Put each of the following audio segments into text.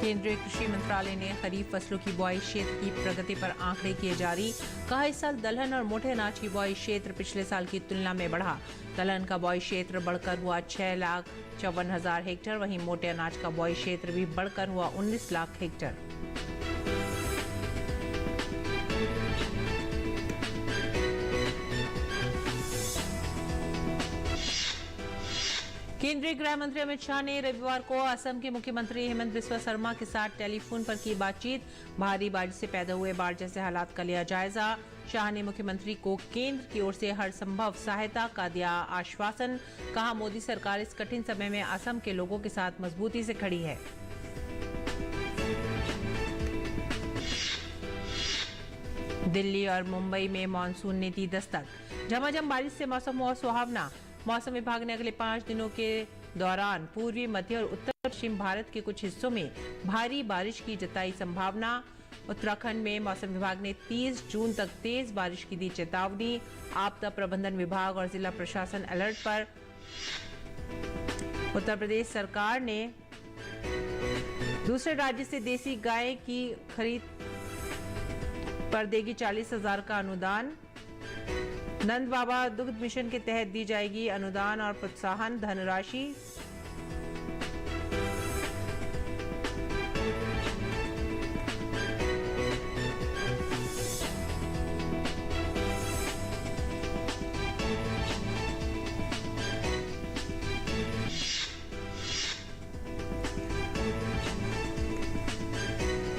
केंद्रीय कृषि मंत्रालय ने खरीफ फसलों की बुआई क्षेत्र की प्रगति पर आंकड़े किए जारी। कहा, इस साल दलहन और मोटे अनाज की बुआई क्षेत्र पिछले साल की तुलना में बढ़ा। दलहन का बुआई क्षेत्र बढ़कर हुआ 6,54,000 हेक्टेयर, वहीं मोटे अनाज का बुआई क्षेत्र भी बढ़कर हुआ 19 लाख हेक्टेयर। केंद्रीय गृह मंत्री अमित शाह ने रविवार को असम के मुख्यमंत्री हेमंत बिस्वा शर्मा के साथ टेलीफोन पर की बातचीत। भारी बारिश से पैदा हुए बाढ़ जैसे हालात का लिया जायजा। शाह ने मुख्यमंत्री को केंद्र की ओर से हर संभव सहायता का दिया आश्वासन। कहा, मोदी सरकार इस कठिन समय में असम के लोगों के साथ मजबूती से खड़ी है। दिल्ली और मुंबई में मानसून ने दी दस्तक। झमाझम बारिश से मौसम हुआ सुहावना। मौसम विभाग ने अगले 5 दिनों के दौरान पूर्वी, मध्य और उत्तर पश्चिम भारत के कुछ हिस्सों में भारी बारिश की जताई संभावना। उत्तराखंड में मौसम विभाग ने 30 जून तक तेज बारिश की दी चेतावनी। आपदा प्रबंधन विभाग और जिला प्रशासन अलर्ट पर। उत्तर प्रदेश सरकार ने दूसरे राज्य से देसी गाय की खरीद पर देगी 40,000 का अनुदान। नंद बाबा दुग्ध मिशन के तहत दी जाएगी अनुदान और प्रोत्साहन धनराशि।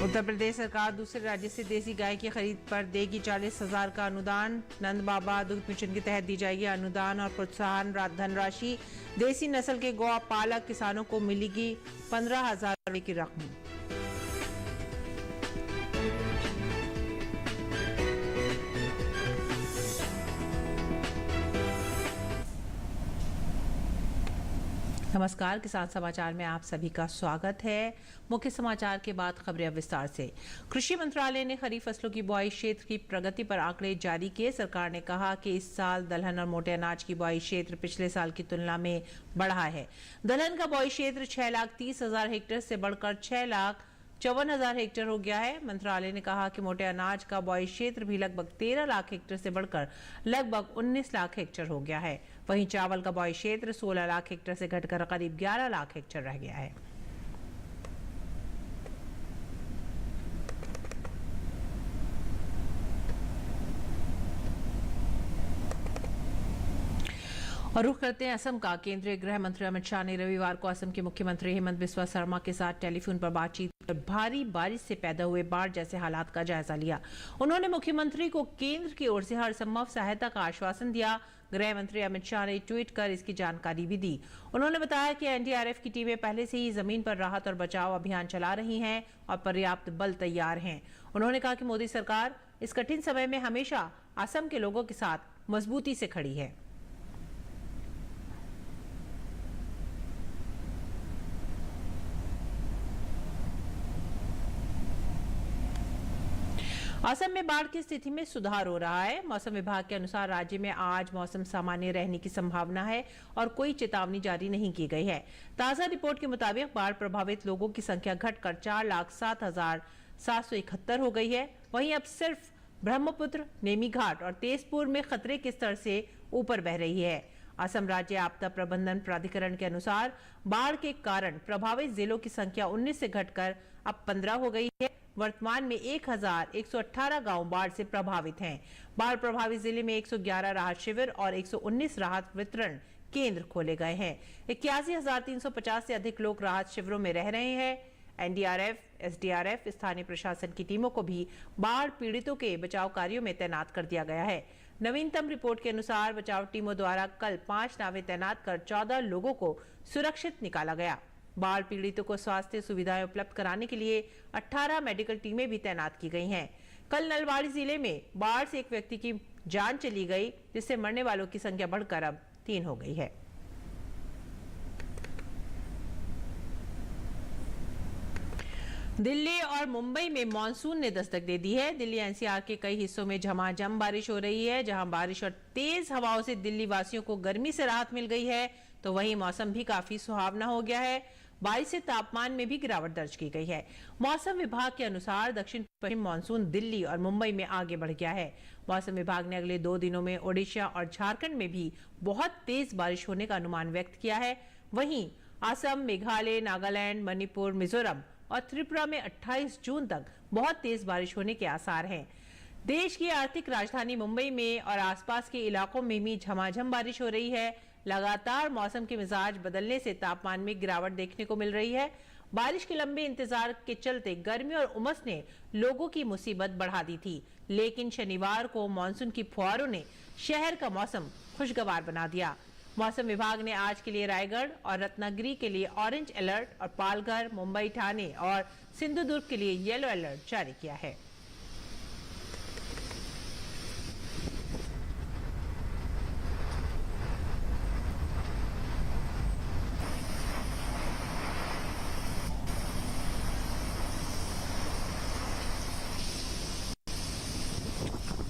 उत्तर प्रदेश सरकार दूसरे राज्य से देसी गाय की खरीद पर देगी 40,000 का अनुदान। नंद बाबा दुग्ध मिशन के तहत दी जाएगी अनुदान और प्रोत्साहन धनराशि। देसी नस्ल के गौ पालक किसानों को मिलेगी 15,000 रुपए की रकम। नमस्कार, किसान समाचार में आप सभी का स्वागत है। मुख्य समाचार के बाद खबरें विस्तार से। कृषि मंत्रालय ने खरीफ फसलों की बुआई क्षेत्र की प्रगति पर आंकड़े जारी किए। सरकार ने कहा कि इस साल दलहन और मोटे अनाज की बुआई क्षेत्र पिछले साल की तुलना में बढ़ा है। दलहन का बुआई क्षेत्र 6,30,000 हेक्टेयर से बढ़कर 6,54,000 हेक्टेयर हो गया है। मंत्रालय ने कहा कि मोटे अनाज का बुआई क्षेत्र भी लगभग 13 लाख हेक्टेयर से बढ़कर लगभग 19 लाख हेक्टेयर हो गया है। वहीं चावल का बुआई क्षेत्र 16 लाख हेक्टेयर से घटकर करीब 11 लाख हेक्टेयर रह गया है। और रुख करते हैं असम का। केंद्रीय गृह मंत्री अमित शाह ने रविवार को असम के मुख्यमंत्री हेमंत बिस्वा शर्मा के साथ टेलीफोन पर बातचीत कर भारी बारिश से पैदा हुए बाढ़ जैसे हालात का जायजा लिया। उन्होंने मुख्यमंत्री को केंद्र की ओर से हर संभव सहायता का आश्वासन दिया। गृह मंत्री अमित शाह ने ट्वीट कर इसकी जानकारी भी दी। उन्होंने बताया कि एनडीआरएफ की टीमें पहले से ही जमीन पर राहत और बचाव अभियान चला रही हैं और पर्याप्त बल तैयार हैं। उन्होंने कहा कि मोदी सरकार इस कठिन समय में हमेशा असम के लोगों के साथ मजबूती से खड़ी है। असम में बाढ़ की स्थिति में सुधार हो रहा है। मौसम विभाग के अनुसार राज्य में आज मौसम सामान्य रहने की संभावना है और कोई चेतावनी जारी नहीं की गई है। ताजा रिपोर्ट के मुताबिक बाढ़ प्रभावित लोगों की संख्या घटकर 4,07,771 हो गई है। वहीं अब सिर्फ ब्रह्मपुत्र, नेमीघाट और तेजपुर में खतरे के स्तर से ऊपर बह रही है। असम राज्य आपदा प्रबंधन प्राधिकरण के अनुसार बाढ़ के कारण प्रभावित जिलों की संख्या 19 से घटकर अब 15 हो गई है। वर्तमान में 1,118 गांव बाढ़ से प्रभावित हैं। बाढ़ प्रभावित जिले में 111 राहत शिविर और 119 राहत वितरण केंद्र खोले गए हैं। 81,350 से अधिक लोग राहत शिविरों में रह रहे हैं। एनडीआरएफ, एसडीआरएफ, स्थानीय प्रशासन की टीमों को भी बाढ़ पीड़ितों के बचाव कार्यों में तैनात कर दिया गया है। नवीनतम रिपोर्ट के अनुसार बचाव टीमों द्वारा कल 5 नावें तैनात कर 14 लोगों को सुरक्षित निकाला गया। बाढ़ पीड़ितों को स्वास्थ्य सुविधाएं उपलब्ध कराने के लिए 18 मेडिकल टीमें भी तैनात की गई हैं। कल नलबाड़ी जिले में बाढ़ से एक व्यक्ति की जान चली गई, जिससे मरने वालों की संख्या बढ़कर अब 3 हो गई है। दिल्ली और मुंबई में मानसून ने दस्तक दे दी है। दिल्ली एनसीआर के कई हिस्सों में झमाझम बारिश हो रही है। जहां बारिश और तेज हवाओं से दिल्ली वासियों को गर्मी से राहत मिल गई है, तो वहीं मौसम भी काफी सुहावना हो गया है। बारिश से तापमान में भी गिरावट दर्ज की गई है। मौसम विभाग के अनुसार दक्षिण पश्चिम मानसून दिल्ली और मुंबई में आगे बढ़ गया है। मौसम विभाग ने अगले 2 दिनों में ओडिशा और झारखंड में भी बहुत तेज बारिश होने का अनुमान व्यक्त किया है। वहीं असम, मेघालय, नागालैंड, मणिपुर, मिजोरम और त्रिपुरा में 28 जून तक बहुत तेज बारिश होने के आसार हैं। देश की आर्थिक राजधानी मुंबई में और आसपास के इलाकों में भी झमाझम बारिश हो रही है। लगातार मौसम के मिजाज बदलने से तापमान में गिरावट देखने को मिल रही है। बारिश के लंबे इंतजार के चलते गर्मी और उमस ने लोगों की मुसीबत बढ़ा दी थी, लेकिन शनिवार को मानसून की फुहारों ने शहर का मौसम खुशगवार बना दिया। मौसम विभाग ने आज के लिए रायगढ़ और रत्नागिरी के लिए ऑरेंज अलर्ट और पालघर, मुंबई, ठाणे और सिंधुदुर्ग के लिए येलो अलर्ट जारी किया है।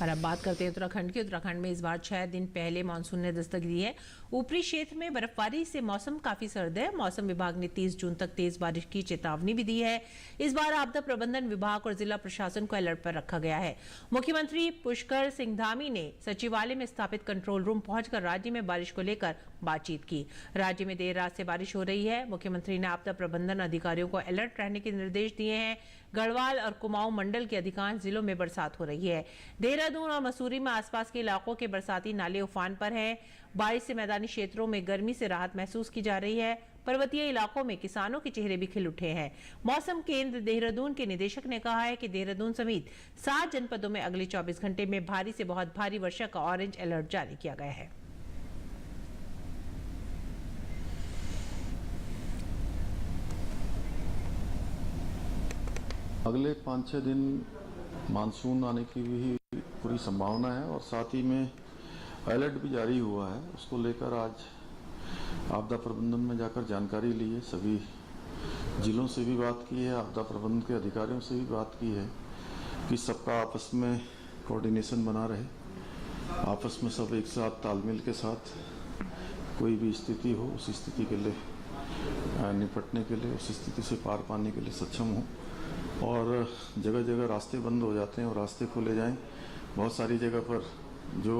और अब बात करते हैं उत्तराखंड की। उत्तराखंड में इस बार 6 दिन पहले मानसून ने दस्तक दी है। ऊपरी क्षेत्र में बर्फबारी से मौसम काफी सर्द है। मौसम विभाग ने 30 जून तक तेज बारिश की चेतावनी भी दी है। इस बार आपदा प्रबंधन विभाग और जिला प्रशासन को अलर्ट पर रखा गया है। मुख्यमंत्री पुष्कर सिंह धामी ने सचिवालय में स्थापित कंट्रोल रूम पहुंचकर राज्य में बारिश को लेकर बातचीत की। राज्य में देर रात से बारिश हो रही है। मुख्यमंत्री ने आपदा प्रबंधन अधिकारियों को अलर्ट रहने के निर्देश दिए हैं। गढ़वाल और कुमाऊं मंडल के अधिकांश जिलों में बरसात हो रही है। देहरादून और मसूरी में आसपास के इलाकों के बरसाती नाले उफान पर हैं। बारिश से मैदानी क्षेत्रों में गर्मी से राहत महसूस की जा रही है। पर्वतीय इलाकों में किसानों के चेहरे भी खिल उठे हैं। मौसम केंद्र देहरादून के निदेशक ने कहा है कि देहरादून समेत 7 जनपदों में अगले 24 घंटे में भारी से बहुत भारी वर्षा का ऑरेंज अलर्ट जारी किया गया है। अगले 5-6 दिन मानसून आने की भी पूरी संभावना है और साथ ही में अलर्ट भी जारी हुआ है। उसको लेकर आज आपदा प्रबंधन में जाकर जानकारी ली है। सभी जिलों से भी बात की है, आपदा प्रबंधन के अधिकारियों से भी बात की है कि सबका आपस में कोऑर्डिनेशन बना रहे, आपस में सब एक साथ तालमेल के साथ कोई भी स्थिति हो उस स्थिति के लिए निपटने के लिए, उस स्थिति से पार पाने के लिए सक्षम हो। और जगह जगह रास्ते बंद हो जाते हैं और रास्ते खोले जाएं। बहुत सारी जगह पर जो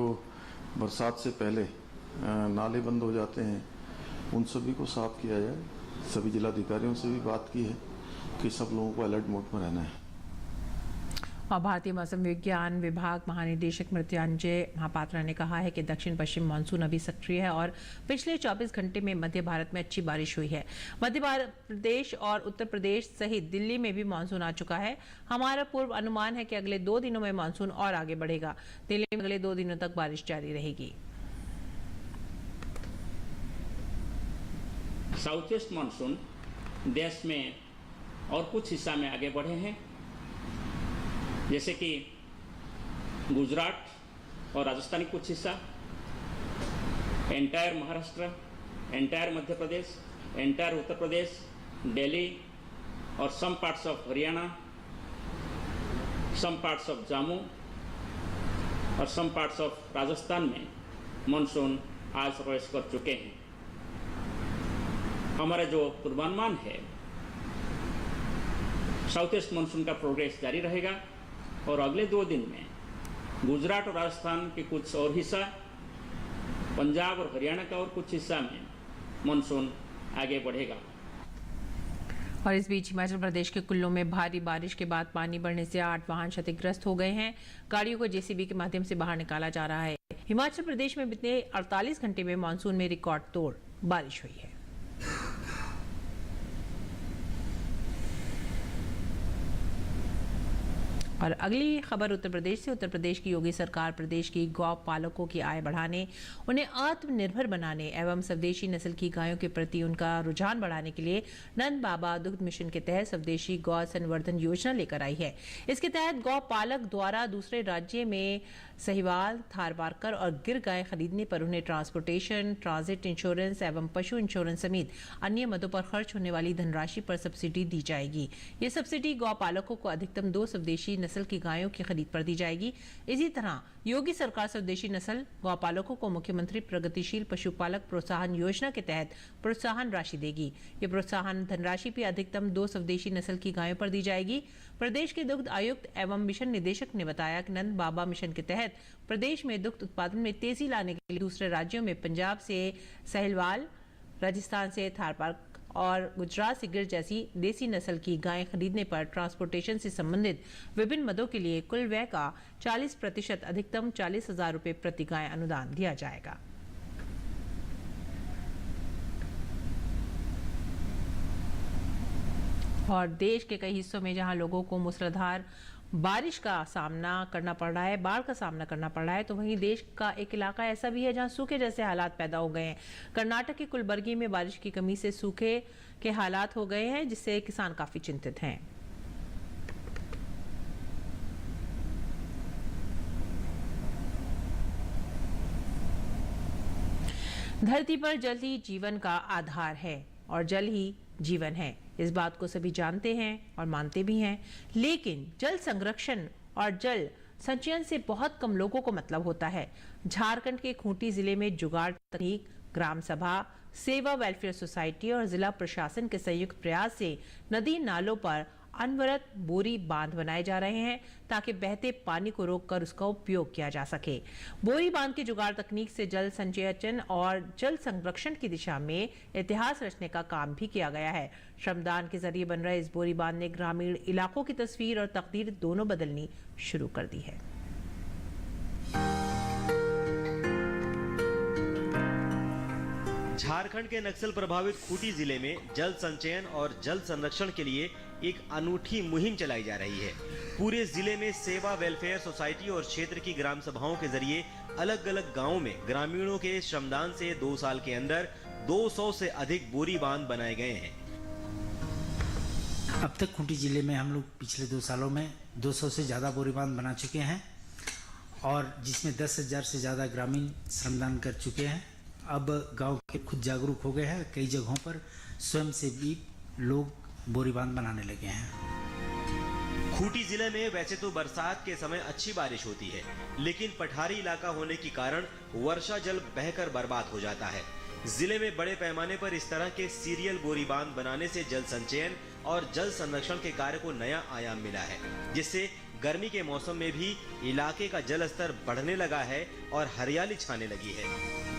बरसात से पहले नाले बंद हो जाते हैं उन सभी को साफ किया जाए। सभी जिलाधिकारियों से भी बात की है कि सब लोगों को अलर्ट मोड में रहना है। और भारतीय मौसम विज्ञान विभाग महानिदेशक मृत्युंजय महापात्रा ने कहा है कि दक्षिण पश्चिम मानसून अभी सक्रिय है और पिछले 24 घंटे में मध्य भारत में अच्छी बारिश हुई है। मध्य प्रदेश और उत्तर प्रदेश सहित दिल्ली में भी मानसून आ चुका है। हमारा पूर्व अनुमान है कि अगले 2 दिनों में मानसून और आगे बढ़ेगा। दिल्ली में अगले 2 दिनों तक बारिश जारी रहेगी। साउथ ईस्ट मानसून देश में और कुछ हिस्सा में आगे बढ़े हैं, जैसे कि गुजरात और राजस्थान कुछ हिस्सा, entire Maharashtra, entire Madhya Pradesh, entire Uttar Pradesh, Delhi और some parts of Haryana, some parts of Jammu और सम पार्ट्स ऑफ राजस्थान में मानसून आज प्रवेश कर चुके हैं। हमारा जो पूर्वानुमान है, साउथ ईस्ट मानसून का प्रोग्रेस जारी रहेगा और अगले 2 दिन में गुजरात और राजस्थान के कुछ और हिस्सा, पंजाब और हरियाणा का और कुछ हिस्सा में मानसून आगे बढ़ेगा। और इस बीच हिमाचल प्रदेश के कुल्लू में भारी बारिश के बाद पानी बढ़ने से 8 वाहन क्षतिग्रस्त हो गए हैं। गाड़ियों को जेसीबी के माध्यम से बाहर निकाला जा रहा है। हिमाचल प्रदेश में बीते 48 घंटे में मानसून में रिकॉर्ड तोड़ बारिश हुई है। और अगली खबर उत्तर प्रदेश से। उत्तर प्रदेश की योगी सरकार प्रदेश की गौ पालकों की आय बढ़ाने, उन्हें आत्मनिर्भर बनाने एवं स्वदेशी नस्ल की गायों के प्रति उनका रुझान बढ़ाने के लिए नंद बाबा दुग्ध मिशन के तहत स्वदेशी गौ संवर्धन योजना लेकर आई है। इसके तहत गौ पालक द्वारा दूसरे राज्य में सहीवाल, थारपारकर और गिर गाय खरीदने पर उन्हें ट्रांसपोर्टेशन, ट्रांजिट इंश्योरेंस एवं पशु इंश्योरेंस समेत अन्य मदों पर खर्च होने वाली धनराशि पर सब्सिडी दी जाएगी। ये सब्सिडी गौपालकों को अधिकतम 2 स्वदेशी नस्ल की गायों की खरीद पर दी जाएगी। इसी तरह योगी सरकार स्वदेशी नस्ल गौपालकों को मुख्यमंत्री प्रगतिशील पशुपालक प्रोत्साहन योजना के तहत प्रोत्साहन राशि देगी। ये प्रोत्साहन धनराशि भी अधिकतम 2 स्वदेशी नस्ल की गायों पर दी जाएगी। प्रदेश के दुग्ध आयुक्त एवं मिशन निदेशक ने बताया कि नंद बाबा मिशन के तहत प्रदेश में दुग्ध उत्पादन में तेजी लाने के लिए दूसरे राज्यों में पंजाब से सहीवाल, राजस्थान से थारपारकर और गुजरात से गिर जैसी देसी नस्ल की गायें खरीदने पर ट्रांसपोर्टेशन से संबंधित विभिन्न मदों के लिए कुल व्यय का 40% अधिकतम 40,000 रुपए प्रति गाय अनुदान दिया जाएगा। और देश के कई हिस्सों में जहां लोगों को मूसलाधार बारिश का सामना करना पड़ रहा है, बाढ़ का सामना करना पड़ रहा है, तो वहीं देश का एक इलाका ऐसा भी है जहां सूखे जैसे हालात पैदा हो गए हैं। कर्नाटक के कुलबर्गी में बारिश की कमी से सूखे के हालात हो गए हैं, जिससे किसान काफी चिंतित हैं। धरती पर जल ही जीवन का आधार है और जल ही जीवन है। इस बात को सभी जानते हैं और मानते भी हैं, लेकिन जल संरक्षण और जल संचयन से बहुत कम लोगों को मतलब होता है। झारखंड के खूंटी जिले में जुगाड़ तकनीक, ग्राम सभा, सेवा वेलफेयर सोसाइटी और जिला प्रशासन के संयुक्त प्रयास से नदी नालों पर अनवरत बोरी बांध बनाए जा रहे हैं ताकि बहते पानी को रोककर उसका उपयोग किया जा सके। बोरी बांध की जुगाड़ तकनीक से जल संचयन और जल संरक्षण की दिशा में इतिहास रचने का काम भी किया गया है। श्रमदान के जरिए बन रहे इस बोरी बांध ने ग्रामीण इलाकों की तस्वीर और तकदीर दोनों बदलनी शुरू कर दी है। झारखंड के नक्सल प्रभावित खूंटी जिले में जल संचयन और जल संरक्षण के लिए एक अनूठी मुहिम चलाई जा रही है। पूरे जिले में सेवा वेलफेयर सोसाइटी और क्षेत्र की ग्राम सभाओं के जरिए अलग अलग गांवों में ग्रामीणों के श्रमदान से 2 साल के अंदर 200 से अधिक बोरी बांध बनाए गए हैं। अब तक खूंटी जिले में हम लोग पिछले 2 सालों में 200 से ज़्यादा बोरी बांध बना चुके हैं और जिसमें 10,000 से ज़्यादा ग्रामीण श्रमदान कर चुके हैं। अब गांव के खुद जागरूक हो गए हैं, कई जगहों पर स्वयं से भी लोग बोरी बांध बनाने लगे हैं। खूंटी जिले में वैसे तो बरसात के समय अच्छी बारिश होती है, लेकिन पठारी इलाका होने के कारण वर्षा जल बहकर बर्बाद हो जाता है। जिले में बड़े पैमाने पर इस तरह के सीरियल बोरी बांध बनाने से जल संचयन और जल संरक्षण के कार्य को नया आयाम मिला है, जिससे गर्मी के मौसम में भी इलाके का जल स्तर बढ़ने लगा है और हरियाली छाने लगी है।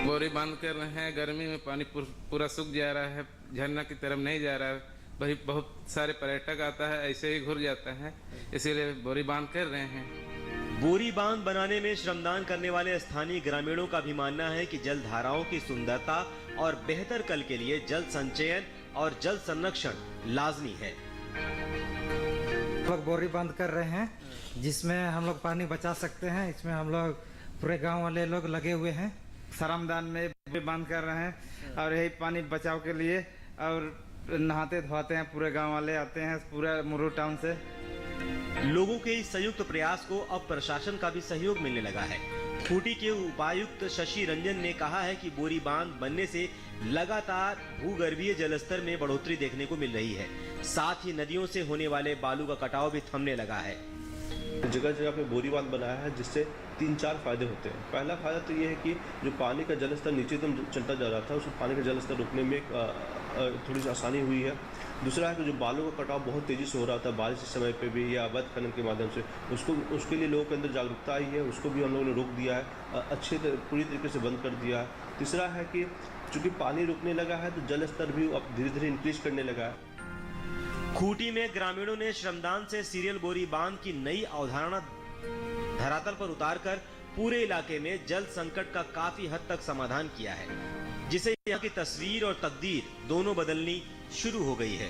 बोरी बांध कर रहे हैं, गर्मी में पानी पूरा सूख जा रहा है, झरना की तरफ नहीं जा रहा है। वही बहुत सारे पर्यटक आता है, ऐसे ही घुर जाता है, इसीलिए बोरी बांध कर रहे हैं। बोरी बांध बनाने में श्रमदान करने वाले स्थानीय ग्रामीणों का भी मानना है कि जल धाराओं की सुंदरता और बेहतर कल के लिए जल संचयन और जल संरक्षण लाजमी है। लोग बोरी बांध कर रहे हैं, जिसमें हम लोग पानी बचा सकते हैं। इसमें हम लोग पूरे गांव वाले लोग लगे हुए हैं। श्रमदान में भी बांध कर रहे हैं और यही पानी बचाव के लिए और नहाते धोते हैं। पूरे गांव वाले आते हैं पूरा मुरू टाउन से। लोगों के इस संयुक्त प्रयास को अब प्रशासन का भी सहयोग मिलने लगा है। खूंटी के उपायुक्त शशि रंजन ने कहा है कि बोरी बांध बनने से लगातार भूगर्भीय जलस्तर में बढ़ोतरी देखने को मिल रही है। साथ ही नदियों से होने वाले बालू का कटाव भी थमने लगा है। जगह जगह पे बोरी बांध बनाया है, जिससे 3-4 फायदे होते हैं। पहला फायदा तो ये है कि जो पानी का जलस्तर नीचे तक चलता जा रहा था, उस पानी का जलस्तर रुकने में थोड़ी सी आसानी हुई है। दूसरा है कि जो बालू का कटाव बहुत तेज़ी से हो रहा था बारिश के समय पे भी या अवैध खनन के माध्यम से, उसके लिए लोगों के अंदर जागरूकता आई है। उसको भी हम लोगों ने रोक दिया है, पूरी तरीके से बंद कर दिया है। तीसरा है कि चूँकि पानी रुकने लगा है तो जल स्तर भी अब धीरे धीरे इंक्रीज करने लगा है। खूंटी में ग्रामीणों ने श्रमदान से सीरियल बोरी बांध की नई अवधारणा धरातल पर उतारकर पूरे इलाके में जल संकट का काफी हद तक समाधान किया है, जिसे यहाँ की तस्वीर और तकदीर दोनों बदलनी शुरू हो गई है।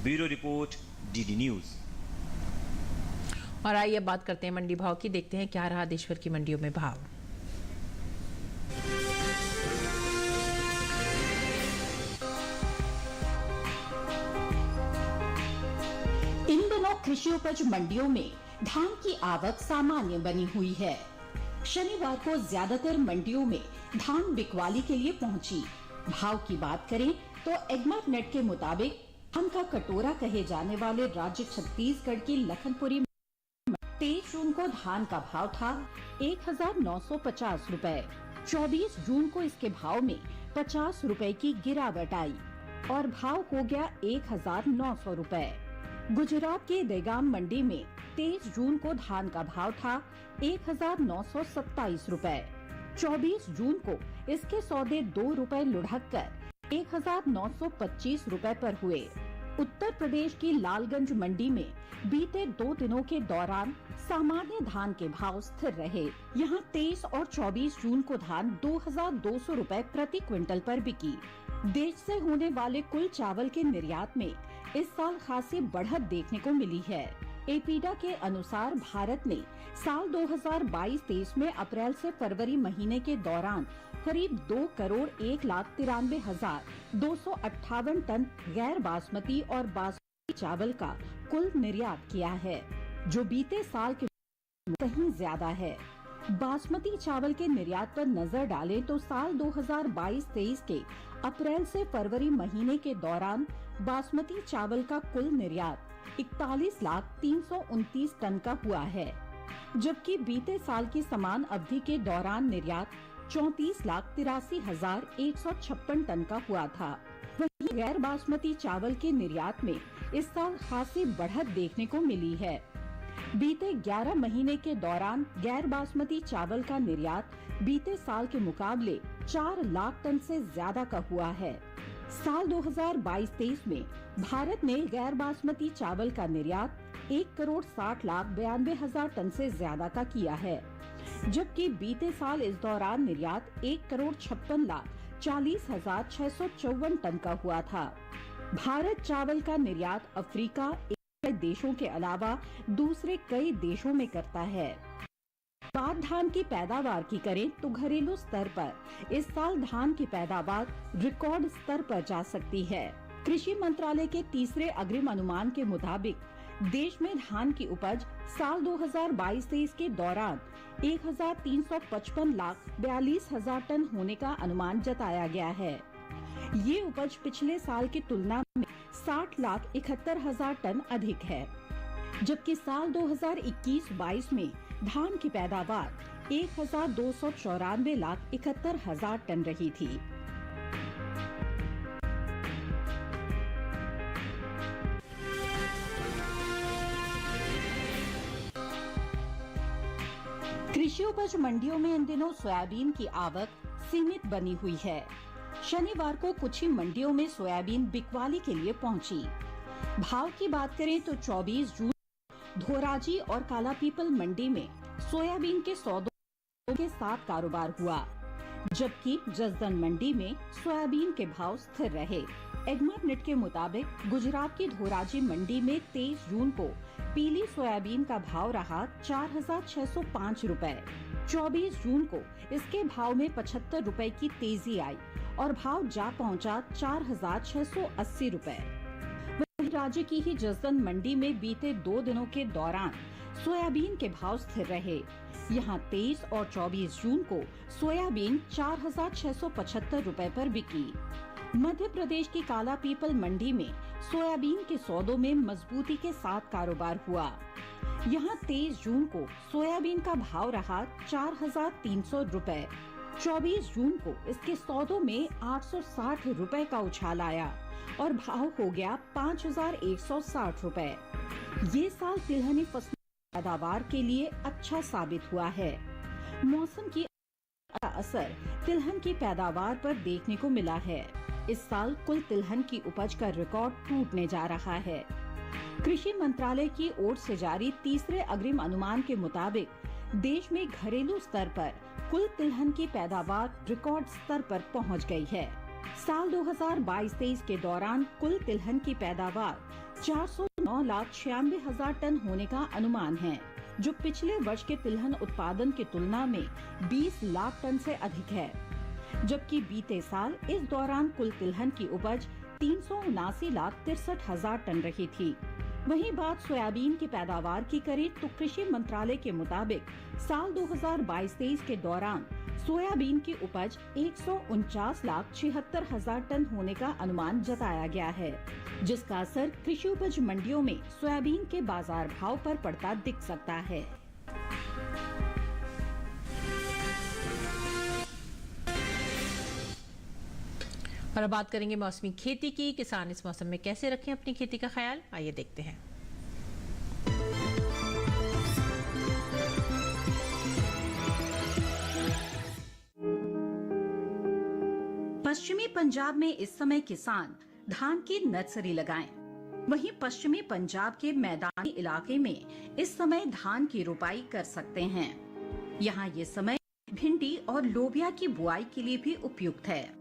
Bureau report, DD news. और आइए अब बात करते हैं मंडी भाव की। देखते हैं क्या रहा देशभर की मंडियों में भाव। इन दिनों कृषि उपज मंडियों में धान की आवक सामान्य बनी हुई है। शनिवार को ज्यादातर मंडियों में धान बिकवाली के लिए पहुंची। भाव की बात करें तो एग्मर नेट के मुताबिक धान का कटोरा कहे जाने वाले राज्य छत्तीसगढ़ की लखनपुरी 23 जून को धान का भाव था 1950 रुपए। 24 जून को इसके भाव में 50 रुपए की गिरावट आई और भाव हो गया 1900 रुपए। गुजरात के देगाम मंडी में 23 जून को धान का भाव था 1927 रुपए। 24 जून को इसके सौदे 2 रुपए लुढ़क कर 1925 रुपए पर हुए। उत्तर प्रदेश की लालगंज मंडी में बीते 2 दिनों के दौरान सामान्य धान के भाव स्थिर रहे। यहाँ 23 और 24 जून को धान 2200 रुपए प्रति क्विंटल पर बिकी। देश से होने वाले कुल चावल के निर्यात में इस साल खासी बढ़त देखने को मिली है। एपीडा के अनुसार भारत ने साल 2022-23 में अप्रैल से फरवरी महीने के दौरान करीब 2,93,258 टन गैर बासमती और बासमती चावल का कुल निर्यात किया है, जो बीते साल के कहीं ज्यादा है। बासमती चावल के निर्यात पर नजर डालें तो साल 2022-23 के अप्रैल से फरवरी महीने के दौरान बासमती चावल का कुल निर्यात 41,329 टन का हुआ है, जबकि बीते साल की समान अवधि के दौरान निर्यात 34,83,156 टन का हुआ था। वहीं गैर बासमती चावल के निर्यात में इस साल खासी बढ़त देखने को मिली है। बीते 11 महीने के दौरान गैर बासमती चावल का निर्यात बीते साल के मुकाबले 4 लाख टन से ज्यादा का हुआ है। साल 2022-23 में भारत ने गैर बासमती चावल का निर्यात 1,60,92,000 टन से ज्यादा का किया है, जबकि बीते साल इस दौरान निर्यात 1,56,40,654 टन का हुआ था। भारत चावल का निर्यात अफ्रीका देशों के अलावा दूसरे कई देशों में करता है। बात धान की पैदावार की करें तो घरेलू स्तर पर इस साल धान की पैदावार रिकॉर्ड स्तर पर जा सकती है। कृषि मंत्रालय के तीसरे अग्रिम अनुमान के मुताबिक देश में धान की उपज साल 2022-23 के दौरान 1,355,42,000 टन होने का अनुमान जताया गया है। ये उपज पिछले साल की तुलना में 60,71,000 टन अधिक है, जबकि साल 2021-22 में धान की पैदावार 1,294,71,000 टन रही थी। कृषि उपज मंडियों में इन दिनों सोयाबीन की आवक सीमित बनी हुई है। शनिवार को कुछ ही मंडियों में सोयाबीन बिकवाली के लिए पहुंची। भाव की बात करें तो 24 जून धोराजी और कालापीपल मंडी में सोयाबीन के सौदों के साथ कारोबार हुआ, जबकि जसदन मंडी में सोयाबीन के भाव स्थिर रहे। एग्मर नेट के मुताबिक गुजरात की धोराजी मंडी में 23 जून को पीली सोयाबीन का भाव रहा 4,605 रुपए। 24 जून को इसके भाव में 75 रुपए की तेजी आई और भाव जा पहुंचा 4,680 रुपए। वहीं राज्य की ही जसदन मंडी में बीते 2 दिनों के दौरान सोयाबीन के भाव स्थिर रहे। यहां 23 और 24 जून को सोयाबीन 4,675 रुपए पर बिकी। मध्य प्रदेश की कालापीपल मंडी में सोयाबीन के सौदों में मजबूती के साथ कारोबार हुआ। यहां 23 जून को सोयाबीन का भाव रहा 4,300 रुपए। 24 जून को इसके सौदों में 860 रुपए का उछाल आया और भाव हो गया 5,160 रुपए। ये साल तिलहनी फसल पैदावार के लिए अच्छा साबित हुआ है। मौसम की असर तिलहन की पैदावार पर देखने को मिला है। इस साल कुल तिलहन की उपज का रिकॉर्ड टूटने जा रहा है। कृषि मंत्रालय की ओर से जारी तीसरे अग्रिम अनुमान के मुताबिक देश में घरेलू स्तर पर कुल तिलहन की पैदावार रिकॉर्ड स्तर पर पहुंच गई है। साल 2022-23 के दौरान कुल तिलहन की पैदावार 409,96,000 टन होने का अनुमान है, जो पिछले वर्ष के तिलहन उत्पादन की तुलना में 20 लाख टन से अधिक है, जबकि बीते साल इस दौरान कुल तिलहन की उपज 379,63,000 टन रही थी। वहीं बात सोयाबीन की पैदावार की करें तो कृषि मंत्रालय के मुताबिक साल 2022-23 के दौरान सोयाबीन की उपज 149,76,000 टन होने का अनुमान जताया गया है, जिसका असर कृषि उपज मंडियों में सोयाबीन के बाजार भाव पर पड़ता दिख सकता है। और अब बात करेंगे मौसमी खेती की। किसान इस मौसम में कैसे रखें अपनी खेती का ख्याल, आइए देखते हैं। पश्चिमी पंजाब में इस समय किसान धान की नर्सरी लगाएं। वहीं पश्चिमी पंजाब के मैदानी इलाके में इस समय धान की रोपाई कर सकते हैं। यहाँ ये समय भिंडी और लोबिया की बुआई के लिए भी उपयुक्त है।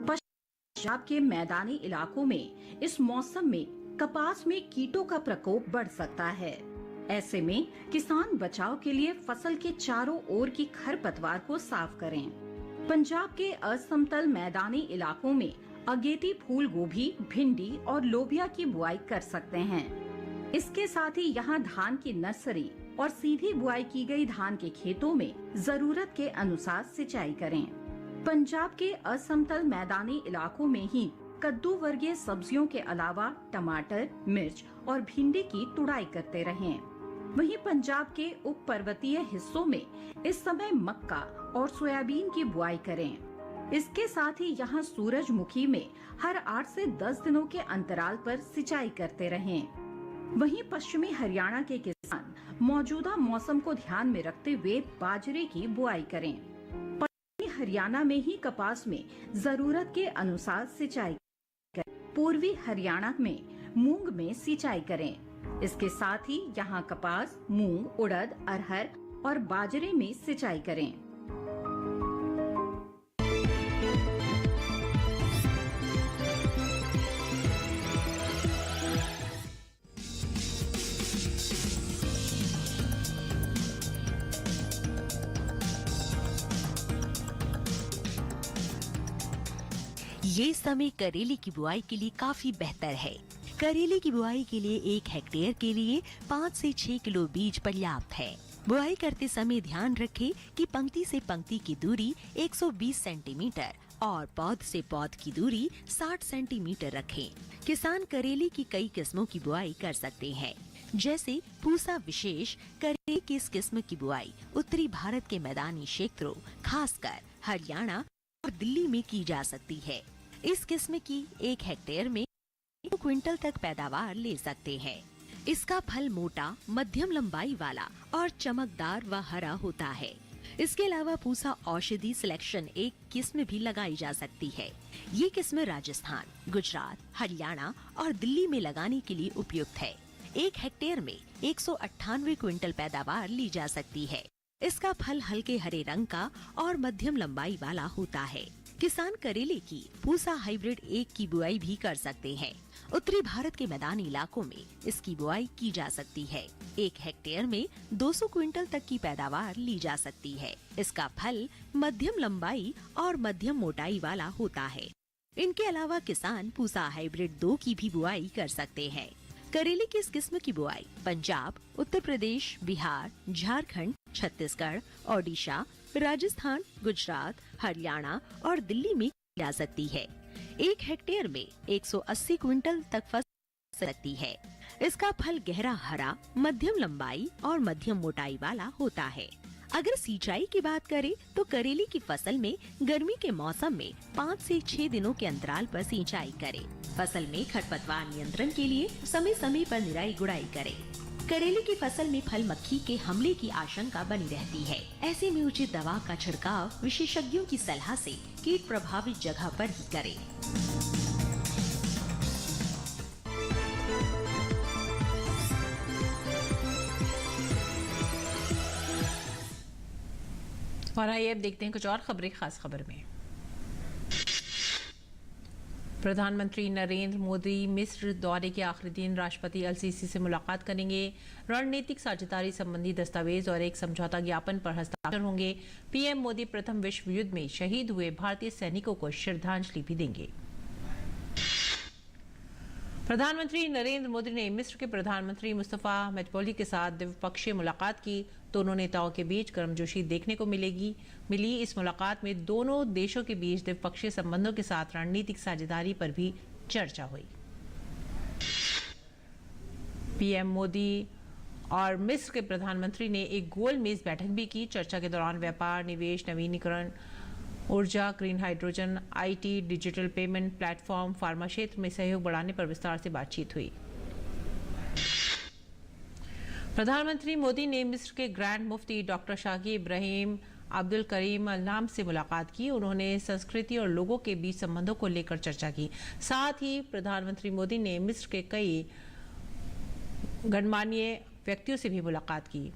पंजाब के मैदानी इलाकों में इस मौसम में कपास में कीटों का प्रकोप बढ़ सकता है। ऐसे में किसान बचाव के लिए फसल के चारों ओर की खरपतवार को साफ करें। पंजाब के असमतल मैदानी इलाकों में अगेती फूल गोभी, भिंडी और लोबिया की बुआई कर सकते हैं। इसके साथ ही यहाँ धान की नर्सरी और सीधी बुआई की गई धान के खेतों में जरूरत के अनुसार सिंचाई करें। पंजाब के असमतल मैदानी इलाकों में ही कद्दू वर्गीय सब्जियों के अलावा टमाटर, मिर्च और भिंडी की तुड़ाई करते रहें। वहीं पंजाब के उप पर्वतीय हिस्सों में इस समय मक्का और सोयाबीन की बुआई करें। इसके साथ ही यहाँ सूरजमुखी में हर 8 से 10 दिनों के अंतराल पर सिंचाई करते रहें। वहीं पश्चिमी हरियाणा के किसान मौजूदा मौसम को ध्यान में रखते हुए बाजरे की बुआई करें। पश्चिमी हरियाणा में ही कपास में जरूरत के अनुसार सिंचाई करें। पूर्वी हरियाणा में मूंग में सिंचाई करें। इसके साथ ही यहाँ कपास, मूंग, उड़द, अरहर और बाजरे में सिंचाई करें। ये समय करेले की बुआई के लिए काफी बेहतर है। करेले की बुआई के लिए 1 हेक्टेयर के लिए 5 से 6 किलो बीज पर्याप्त है। बुआई करते समय ध्यान रखें कि पंक्ति से पंक्ति की दूरी 120 सेंटीमीटर और पौध से पौध की दूरी 60 सेंटीमीटर रखें। किसान करेले की कई किस्मों की बुआई कर सकते हैं, जैसे पूसा विशेष करेले की इस किस्म की बुआई उत्तरी भारत के मैदानी क्षेत्रों, खासकर हरियाणा और दिल्ली में की जा सकती है। इस किस्म की 1 हेक्टेयर में 2 क्विंटल तक पैदावार ले सकते हैं। इसका फल मोटा, मध्यम लंबाई वाला और चमकदार व हरा होता है। इसके अलावा पूसा औषधि सिलेक्शन एक किस्म भी लगाई जा सकती है। ये किस्म राजस्थान, गुजरात, हरियाणा और दिल्ली में लगाने के लिए उपयुक्त है। 1 हेक्टेयर में 198 क्विंटल पैदावार ली जा सकती है। इसका फल हल्के हरे रंग का और मध्यम लंबाई वाला होता है। किसान करेले की पूसा हाइब्रिड 1 की बुआई भी कर सकते हैं। उत्तरी भारत के मैदानी इलाकों में इसकी बुआई की जा सकती है। 1 हेक्टेयर में 200 क्विंटल तक की पैदावार ली जा सकती है। इसका फल मध्यम लंबाई और मध्यम मोटाई वाला होता है। इनके अलावा किसान पूसा हाइब्रिड 2 की भी बुआई कर सकते हैं। करेले की इस किस्म की बुआई पंजाब, उत्तर प्रदेश, बिहार, झारखंड, छत्तीसगढ़, ओडिशा, राजस्थान, गुजरात, हरियाणा और दिल्ली में की जा सकती है। 1 हेक्टेयर में 180 क्विंटल तक फसल सकती है। इसका फल गहरा हरा, मध्यम लंबाई और मध्यम मोटाई वाला होता है। अगर सिंचाई की बात करें तो करेले की फसल में गर्मी के मौसम में 5 से 6 दिनों के अंतराल पर सिंचाई करें। फसल में खरपतवार नियंत्रण के लिए समय समय पर निराई गुड़ाई करें। करेले की फसल में फल मक्खी के हमले की आशंका बनी रहती है। ऐसे में उचित दवा का छिड़काव विशेषज्ञों की सलाह से कीट प्रभावित जगह पर ही करें। और आइए अब देखते हैं कुछ और खबरें खास खबर में। प्रधानमंत्री नरेंद्र मोदी मिस्र दौरे के आखिरी दिन राष्ट्रपति अल सीसी से मुलाकात करेंगे। रणनीतिक साझेदारी संबंधी दस्तावेज और एक समझौता ज्ञापन पर हस्ताक्षर होंगे। पीएम मोदी प्रथम विश्व युद्ध में शहीद हुए भारतीय सैनिकों को श्रद्धांजलि भी देंगे। प्रधानमंत्री नरेंद्र मोदी ने मिस्र के प्रधानमंत्री मुस्तफा मेजबौली के साथ द्विपक्षीय मुलाकात की। दोनों नेताओं के बीच गर्मजोशी देखने को मिली। इस मुलाकात में दोनों देशों के बीच द्विपक्षीय संबंधों के साथ रणनीतिक साझेदारी पर भी चर्चा हुई। पीएम मोदी और मिस्र के प्रधानमंत्री ने एक गोलमेज बैठक भी की। चर्चा के दौरान व्यापार, निवेश, नवीनीकरण ऊर्जा, green hydrogen, IT, digital payment platform, pharma क्षेत्र में सहयोग बढ़ाने पर विस्तार से बातचीत हुई। प्रधानमंत्री मोदी ने मिस्र के ग्रैंड मुफ्ती डॉक्टर शाही इब्राहिम अब्दुल करीम अल नाम से मुलाकात की। उन्होंने संस्कृति और लोगों के बीच संबंधों को लेकर चर्चा की। साथ ही प्रधानमंत्री मोदी ने मिस्र के कई गणमान्य व्यक्तियों से भी मुलाकात की।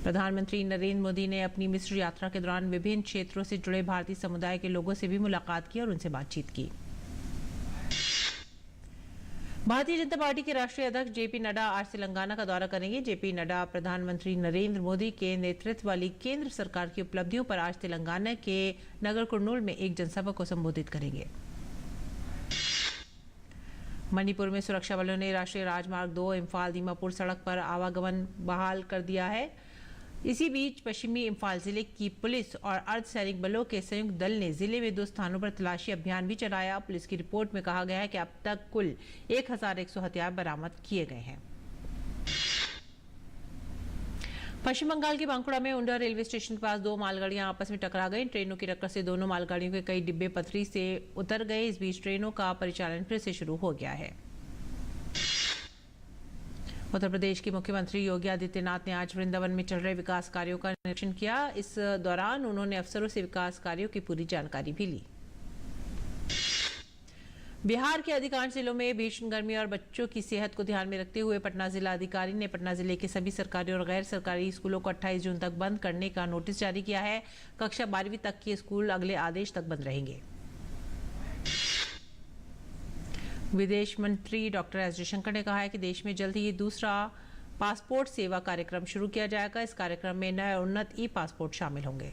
प्रधानमंत्री नरेंद्र मोदी ने अपनी मिस्र यात्रा के दौरान विभिन्न क्षेत्रों से जुड़े भारतीय समुदाय के लोगों से भी मुलाकात की और उनसे बातचीत की। भारतीय जनता पार्टी के राष्ट्रीय अध्यक्ष जेपी नड्डा आज तेलंगाना का दौरा करेंगे। जेपी नड्डा प्रधानमंत्री नरेंद्र मोदी के नेतृत्व वाली केंद्र सरकार की उपलब्धियों पर आज तेलंगाना के नगर कुर्नूल में एक जनसभा को संबोधित करेंगे। मणिपुर में सुरक्षा बलों ने राष्ट्रीय राजमार्ग 2 इम्फाल दीमापुर सड़क पर आवागमन बहाल कर दिया है। इसी बीच पश्चिमी इम्फाल जिले की पुलिस और अर्धसैनिक बलों के संयुक्त दल ने जिले में 2 स्थानों पर तलाशी अभियान भी चलाया। पुलिस की रिपोर्ट में कहा गया है कि अब तक कुल 1100 हथियार बरामद किए गए हैं। पश्चिम बंगाल के बांकुड़ा में उंडा रेलवे स्टेशन के पास 2 मालगाड़ियां आपस में टकरा गई। ट्रेनों की टक्कर से दोनों मालगाड़ियों के कई डिब्बे पटरी से उतर गए। इस बीच ट्रेनों का परिचालन फिर से शुरू हो गया है। उत्तर प्रदेश के मुख्यमंत्री योगी आदित्यनाथ ने आज वृंदावन में चल रहे विकास कार्यों का निरीक्षण किया। इस दौरान उन्होंने अफसरों से विकास कार्यों की पूरी जानकारी भी ली। बिहार के अधिकांश जिलों में भीषण गर्मी और बच्चों की सेहत को ध्यान में रखते हुए पटना जिला अधिकारी ने पटना जिले के सभी सरकारी और गैर सरकारी स्कूलों को 28 जून तक बंद करने का नोटिस जारी किया है। कक्षा 12वीं तक के स्कूल अगले आदेश तक बंद रहेंगे। विदेश मंत्री डॉक्टर एस जयशंकर ने कहा है कि देश में जल्द ही दूसरा पासपोर्ट सेवा कार्यक्रम शुरू किया जाएगा। इस कार्यक्रम में नए उन्नत ई पासपोर्ट शामिल होंगे।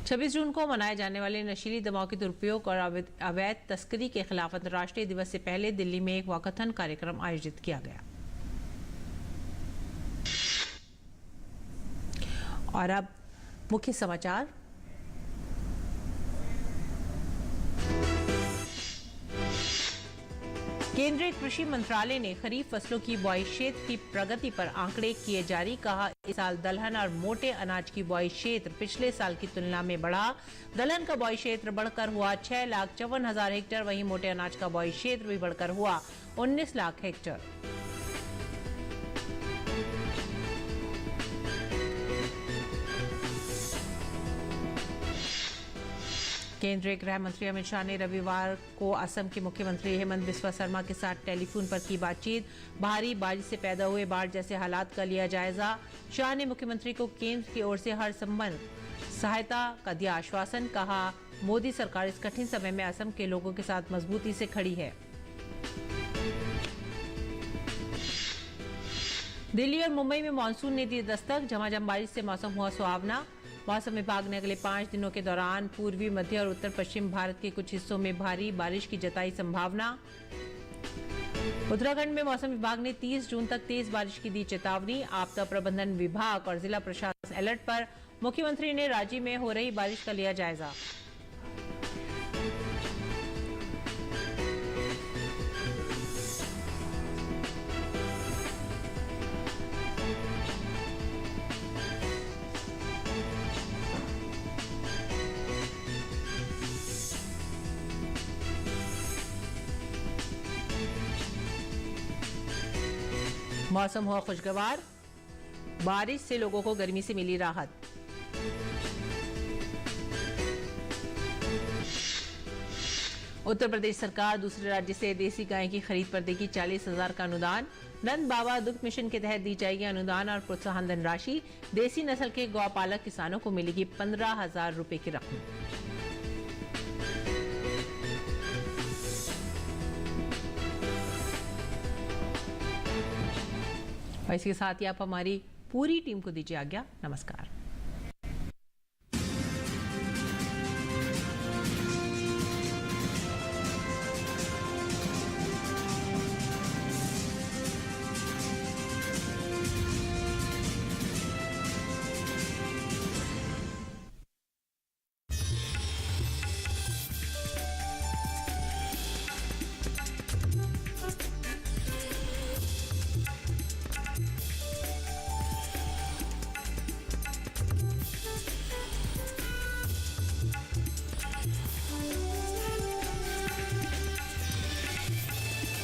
26 जून को मनाए जाने वाले नशीली दवाओं के दुरुपयोग और अवैध तस्करी के खिलाफ अंतर्राष्ट्रीय दिवस से पहले दिल्ली में एक वाकथन कार्यक्रम आयोजित किया गया। और अब मुख्य समाचार। केंद्रीय कृषि मंत्रालय ने खरीफ फसलों की बुआई क्षेत्र की प्रगति पर आंकड़े किए जारी। कहा, इस साल दलहन और मोटे अनाज की बुआई क्षेत्र पिछले साल की तुलना में बढ़ा। दलहन का बुआई क्षेत्र बढ़कर हुआ 6,54,000 हेक्टेयर। वहीं मोटे अनाज का बुआई क्षेत्र भी बढ़कर हुआ 19 लाख हेक्टेयर। केंद्रीय गृह मंत्री अमित शाह ने रविवार को असम के मुख्यमंत्री हेमंत बिस्वा शर्मा के साथ टेलीफोन पर की बातचीत। भारी बारिश से पैदा हुए बाढ़ जैसे हालात का लिया जायजा। शाह ने मुख्यमंत्री को केंद्र की ओर से हर संभव सहायता का दिया आश्वासन। कहा, मोदी सरकार इस कठिन समय में असम के लोगों के साथ मजबूती से खड़ी है। दिल्ली और मुंबई में मानसून ने दी दस्तक। झमाझम बारिश से मौसम हुआ सुहावना। मौसम विभाग ने अगले 5 दिनों के दौरान पूर्वी, मध्य और उत्तर पश्चिम भारत के कुछ हिस्सों में भारी बारिश की जताई संभावना। उत्तराखंड में मौसम विभाग ने 30 जून तक तेज बारिश की दी चेतावनी। आपदा प्रबंधन विभाग और जिला प्रशासन अलर्ट पर। मुख्यमंत्री ने राज्य में हो रही बारिश का लिया जायजा। मौसम हुआ खुशगवार। बारिश से लोगों को गर्मी से मिली राहत। उत्तर प्रदेश सरकार दूसरे राज्य से देसी गाय की खरीद पर देगी 40,000 का अनुदान। नंद बाबा दुग्ध मिशन के तहत दी जाएगी अनुदान और प्रोत्साहन धनराशि। देसी नस्ल के गौपालक किसानों को मिलेगी 15,000 रुपए की रकम। और इसके साथ ही आप हमारी पूरी टीम को दीजिए आज्ञा। नमस्कार।